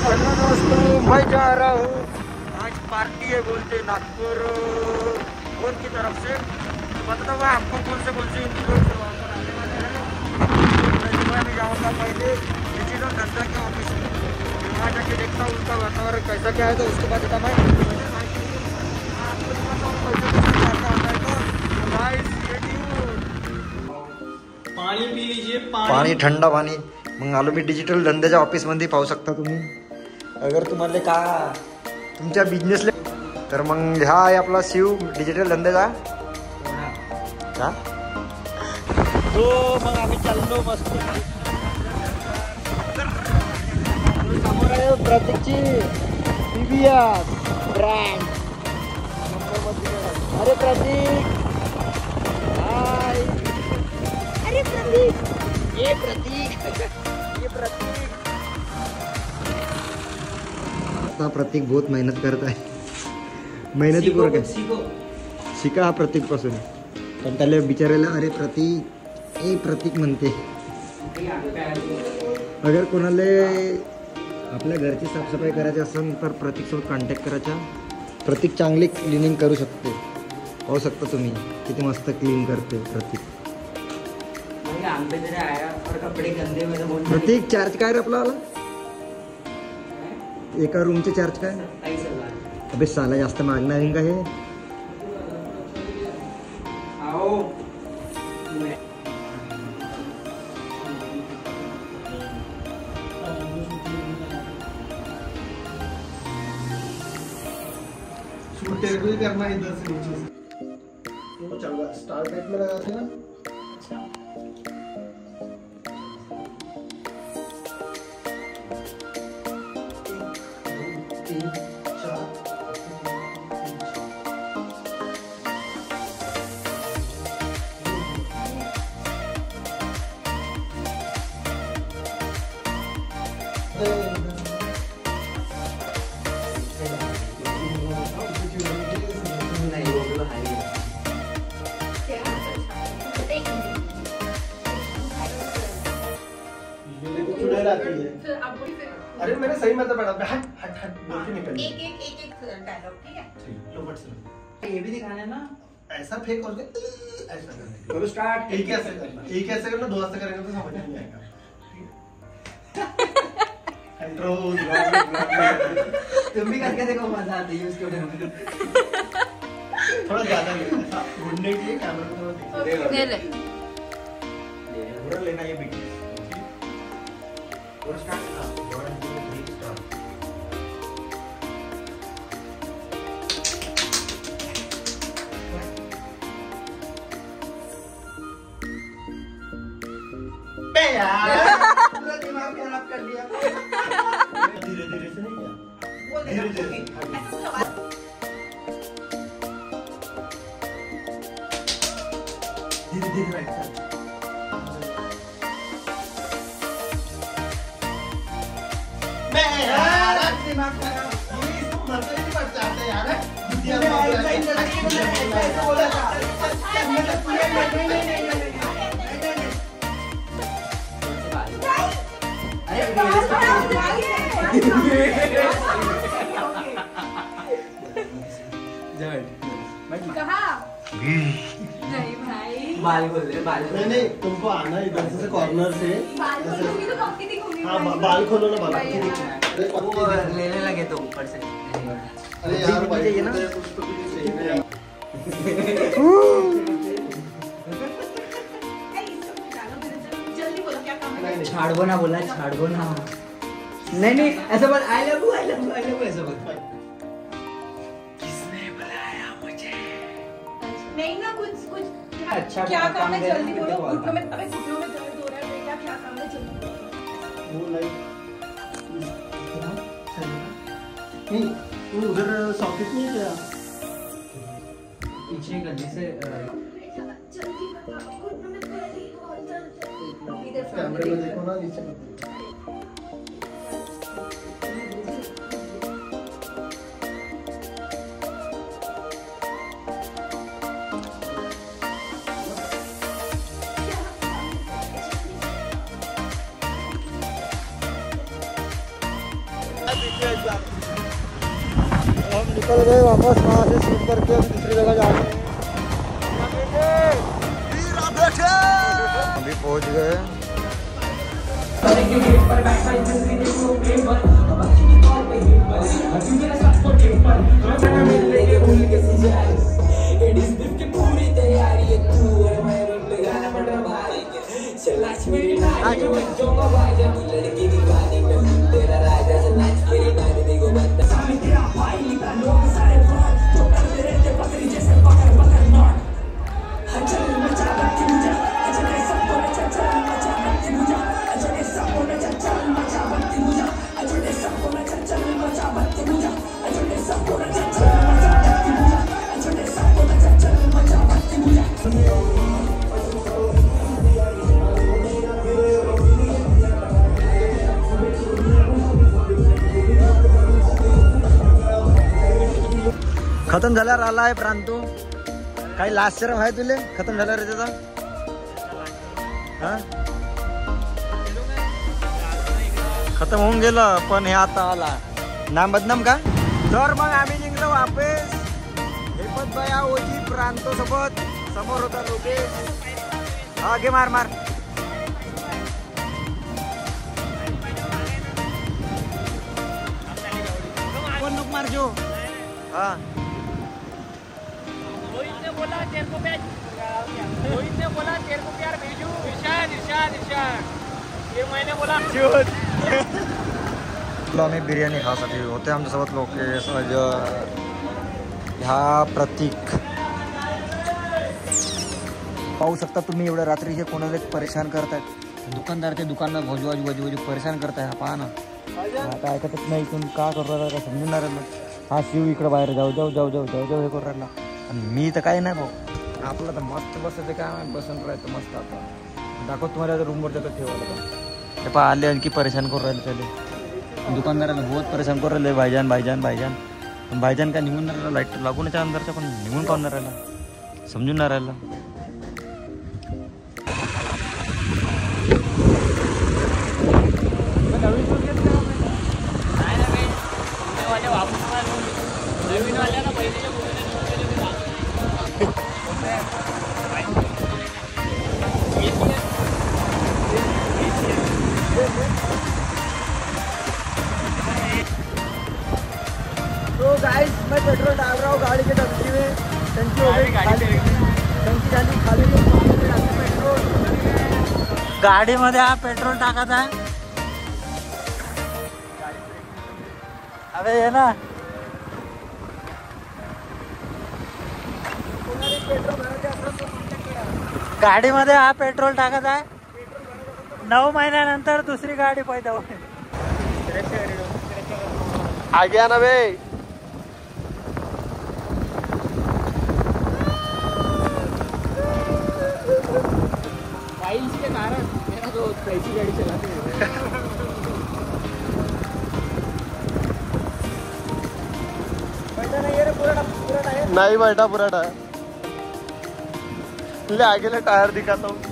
Hello दोस्तों, मैं जा रहा हूँ, आज पार्टी है बोलते नागपुर कौन की तरफ से, मतलब मैं आपको कौन से इंस्टीट्यूट आने वाले हैं। मैं जाऊँगा पहले डिजिटल धंधा के ऑफिस में, वहाँ जाके देखता हूँ उनका वातावरण कैसा क्या है, तो उसके बाद मैं पाणी पी लीजिए, पाणी ठंडा पाणी। मग आलो मी डिजिटल धंद्याच्या ऑफिसमध्ये, पाहू शकता तुम्ही। अगर तुम्हाला का तुमच्या बिझनेसला तर मग हा आहे आपला शिव डिजिटल धंद्याचा का। तो मग आम्ही चाललो मस्त। समोर आहे प्रतीकची TVS ब्रँड। अरे प्रतीक, हाय। अरे प्रतीक, ये प्रतीक, ये प्रतीक। आता प्रतीक बहुत मेहनत करत आहे, मेहनती पोरग आहे। शिका हा प्रतीक पासून, पण त्याला बिचारायला अरे प्रतीक, ए प्रतीक म्हणते। अगर कोणाला आपल्या घरची साफसफाई करायची असेल तर प्रतीक सोबत कॉन्टॅक्ट करायचा। प्रतीक चांगली क्लिनिंग करू शकते, पाहू शकता तुम्ही किती मस्त क्लीन करते प्रतीक। प्रतीक चार्ज काय रे आपला एका रूमचे चार्ज काय? अबे साला जास्त मागणार आहे का हे? टेबल करना इधर से नीचे तो चल स्टार टाइप में लगाते ना। अरे मैंने सही मतलब पढ़ा, हट हट हट बोल के निकल। एक डायलॉग, ठीक है? लो फट से ये भी दिखाना है ना, ऐसा फेंक और ऐसा करना। चलो स्टार्ट। एक ऐसे करना, एक ऐसे करना, दो ऐसे करेंगे तो समझ नहीं आएगा। कंट्रोल तुम भी करके देखो, मजा आती है उसके वीडियो। थोड़ा ज्यादा लेना, घूमने के लिए कैमरा को ले ले थोड़ा लेना ये बिग और स्टार्ट कर। पूरा दिमाग खराब कर दिया। धीरे धीरे से नहीं किया, धीरे धीरे धीरे धीरे राइट कर। दिमाग खराब, इसको मरते नहीं पड़ जाते यार। ऐसा बोला था। नहीं भाई, बाल खोल दे, बाल खोल। नहीं तुमको आना इधर से कॉर्नर से। हाँ बाल खोलो ना, बाल वो लेने लगे तो ऊपर से। अरे यार चाहिए ना। कुछ तो भी सही नहीं। छाड़बो ना बोला, छाड़बो ना। नहीं नहीं ऐसा बोल, I love you, I love you, I love you ऐसा बोल। किसने बुलाया मुझे? नहीं ना, कुछ अच्छा क्या काम है, जल्दी देना, बोलो। देखो घुटनों में, अबे घुटनों में दर्द हो रहा है बेटा, क्या काम है, जल्दी बोलो। वो लाइक नहीं, वो उधर सॉकेट नहीं है क्या? पीछे गद्दे से जल्दी बताओ, घुटनों में दर्द हो रहा है। इधर कैमरे में देखो ना, नीचे हम निकल गए वापस वहाँ से शूट करके हम दूसरी जगह जा रहे हैं। अभी पहुँच गए। खतम झाल्यावर आला आहे प्रांतू. काही लास्ट शरम आहे तुले खतम झाल्यावर त्याचा? हा खतम होऊन गेलं पण हे आता आला नाम बदनाम का. तर मग आम्ही निघलो वापस. हेपत बया ओजी प्रांतो सोबत समोर होता लोकेश. हा घे मार मार. कोण नुक मार जो. हाँ रोहित ने बोला तेरे को प्यार भेजू. ये मैंने बोला आम्ही बिर्याणी खासाठी होते आमच्यासोबत लोकेश अजय ह्या प्रतीक. पाहू शकता तुम्ही एवढ्या रात्री हे कोणाला परेशान करतायत. दुकानदारच्या दुकानात भाजू परेशान करताय. हा पहा ना आता ऐकतच नाही. इथून का करू राहिला का समजणार ना. हा शिव इकडे बाहेर जाऊ हे करू राहिला. आणि मी तर काही नाही भाऊ. आपलं तर मस्त बसायचं काय बसून राहायचं मस्त. आता दाखव तुम्हाला रूमवर जातं ठेवायला. ते पहा आले आणखी परेशान करू राहिले. त्याला दुकानदाराला बहुत परेशान करू राहिले. भाईजान काय निघून नाही राहिला. लाईट लागूनच्या अंदरचा पण निघून काढून नाही राहिला. समजून नाही राहिला. तो गाइस मैं पेट्रोल डाल रहा हूँ गाड़ी के टंकी में. टंकी हो गई खाली. पेट्रोल गाडीमध्ये हा पेट्रोल टाकायचा आहे. अबे ये ना गाडीमध्ये हा पेट्रोल टाकायचा आहे. 9 महिन्यानंतर दुसरी गाडी पैदा होईल. आ गया ना बे. फाइल्स के कारण मेरा जो कैसी गाड़ी चलाते हैं नहीं बैठा पूरा टायर. ले आगे ले टायर दिखाता हूँ.